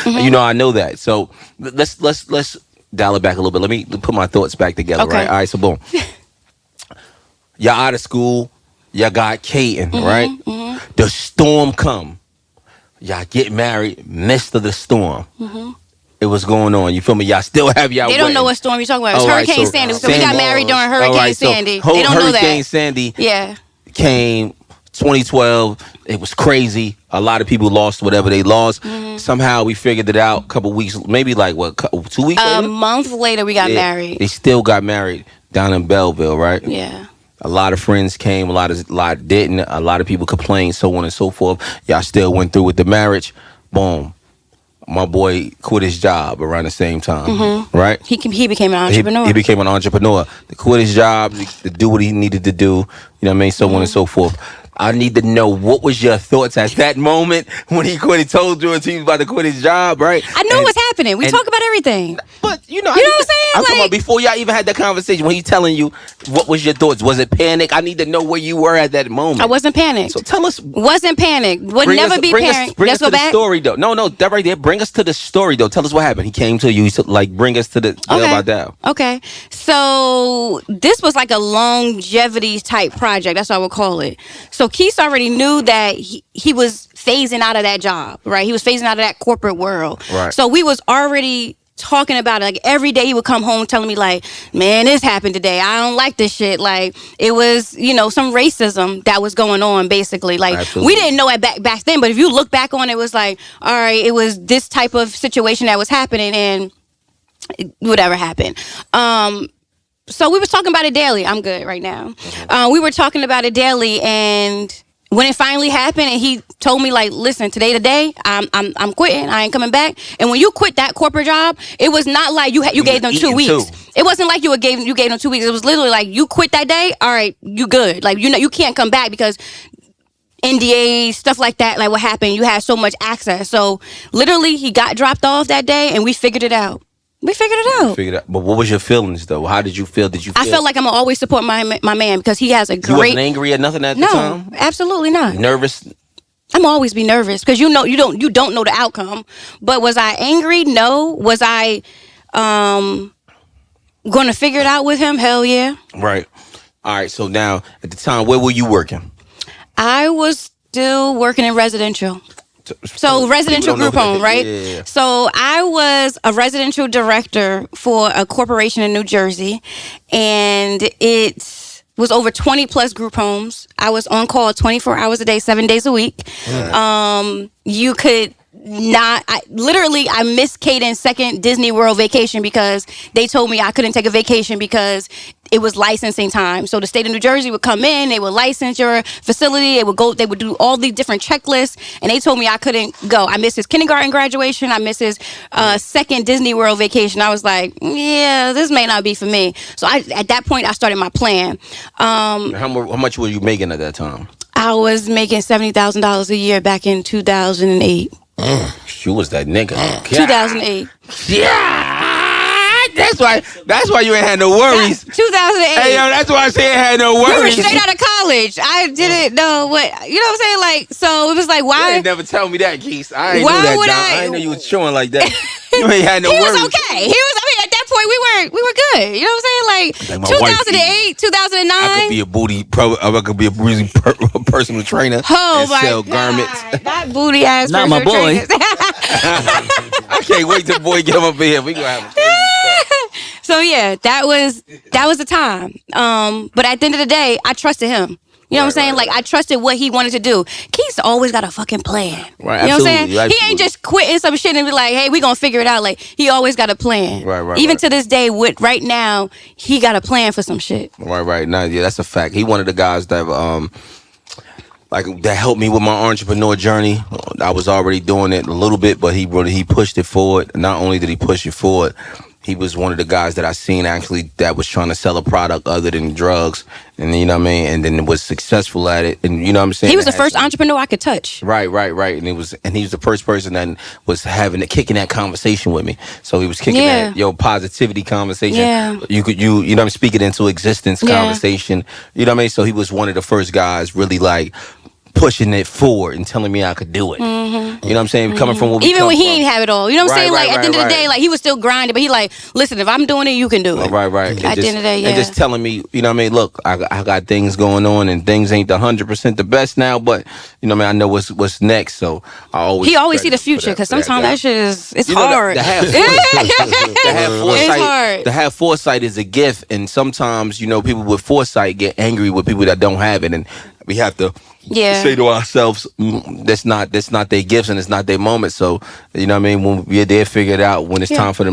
You know, I know that. So let's dial it back a little bit. Let me put my thoughts back together, Okay. right? All right, so boom. Y'all out of school, y'all got Caden, right? The storm come. Y'all get married, midst of the storm. It was going on. You feel me? Y'all still have y'all They don't know wedding. what storm you're talking about. It was All right, Hurricane so Sandy. So we got married during Hurricane Sandy. They don't know that. Hurricane Sandy Yeah. came 2012. It was crazy. A lot of people lost whatever they lost. Somehow we figured it out a couple weeks, maybe like what, 2 weeks A later? month later, we got Yeah, married. They still got married down in Belleville, right? Yeah. A lot of friends came, a lot didn't. A lot of people complained, so on and so forth. Y'all still went through with the marriage. Boom. My boy quit his job around the same time, right? He became an entrepreneur. He became an entrepreneur. To quit his job, to do what he needed to do, you know what I mean? So on and so forth. I need to know, what was your thoughts at that moment when he quit? He told you he was about to quit his job, right? I knew it was happening. We talk about everything. But you know what I'm saying? I'm talking Like- about before y'all even had that conversation. When he telling you, what was your thoughts? Was it panic? I need to know where you were at that moment. I wasn't panicked. So tell us. Wasn't panicked. Would Bring never us- be bring us- panicked. Bring Let's us go to the back. story though. No, that right there. Bring us to the story though. Tell us what happened. He came to you. He said, like, bring us to the. Okay. About that. Okay. So this was like a longevity type project. That's what I would call it. So Keith already knew that he was phasing out of that job, right? He was phasing out of that corporate world. Right. So we was already talking about it. Like every day he would come home telling me like, man, this happened today. I don't like this shit. Like it was, you know, some racism that was going on basically. Like Absolutely. we didn't know it back then, but if you look back on it, it was like, all right, it was this type of situation that was happening and whatever happened. So we was talking about it daily. I'm good right now. We were talking about it daily, and when it finally happened, and he told me like, "Listen, today, I'm quitting. I ain't coming back." And when you quit that corporate job, it was not like you gave them 2 eating weeks. too. It wasn't like you gave them 2 weeks. It was literally like you quit that day. All right, you good. Like you can't come back because NDA stuff like that. Like what happened? You had so much access. So literally, he got dropped off that day, and we figured it out. We figured it out. Figured out. But what was your feelings though? How did you feel? Did you? I felt like I'm gonna always support my man because he has a you great. wasn't angry or nothing at the No, time. absolutely not. Nervous. I'm always be nervous because you don't know the outcome. But was I angry? No. Was I gonna figure it out with him? Hell yeah. Right. All right. So now, at the time, where were you working? I was still working in residential. So residential People don't group know home, that. right? Yeah. So I was a residential director for a corporation in New Jersey, and it was over 20 plus group homes. I was on call 24 hours a day, 7 days a week. You could not, I missed Caden's second Disney World vacation because they told me I couldn't take a vacation because it was licensing time. So the state of New Jersey would come in, they would license your facility, they would do all the different checklists, and they told me I couldn't go. I missed his kindergarten graduation, I missed his second Disney World vacation. I was like, yeah, this may not be for me. So at that point, I started my plan. How much were you making at that time? I was making $70,000 a year back in 2008. You was that nigga. 2008. Yeah. That's why you ain't had no worries. 2008. Hey yo, that's why I say I had no We were worries. straight out of college. I didn't know what, you know what I'm saying? Like, so it was like, You why? ain't never tell me that, Keith. I ain't Why know that. would Dog. I- I didn't know you was chewing like that. You ain't had no He worries. was okay. At that point, we were good. You know what I'm saying? Like Like, my wife 2008, 2009. I could be a booty personal trainer Oh and my sell God. garments. That booty ass. Not my personal boy. trainers. I can't wait till boy get him up in here. We gonna have a crazy So yeah, that was the time. But at the end of the day, I trusted him. You know what I'm saying? Right. Like I trusted what he wanted to do. Keith's always got a fucking plan. Right, You know what I'm saying? absolutely, He absolutely. ain't just quitting some shit and be like, "Hey, we gonna figure it out." Like he always got a plan. Right, Even right. to this day, right now, he got a plan for some shit. Right. Nah, yeah, that's a fact. He one of the guys that that helped me with my entrepreneur journey. I was already doing it a little bit, but he pushed it forward. Not only did he push it forward, he was one of the guys that I seen actually that was trying to sell a product other than drugs, and you know what I mean, and then was successful at it, and you know what I'm saying. He was the Had first some- entrepreneur I could touch. Right, and he was the first person that was kicking that conversation with me. So he was kicking Yeah. that positivity conversation. Yeah. You know I'm speaking into existence Yeah. conversation. You know what I mean? So he was one of the first guys really like pushing it forward and telling me I could do it. You know what I'm saying? Coming from what we Even come when he from. ain't have it all. You know what I'm Right, saying? right, Like, at the end of the right, day, right. like, he was still grinding, but he like, listen, if I'm doing it, you can do it. Right. At the end of the day, yeah. And just telling me, you know what I mean? Look, I got things going on and things ain't 100% the best now, but, you know what I mean? I know what's next, so I always He always see the credit him for future, because for sometimes guy. that shit is, it's You know, hard. to have foresight, It's hard. to have foresight is a gift, and sometimes, you know, people with foresight get angry with people that don't have it, and we have to Yeah. say to ourselves, that's not their gifts and it's not their moment. So, you know what I mean? When they'll figure it out when it's Yeah. time for them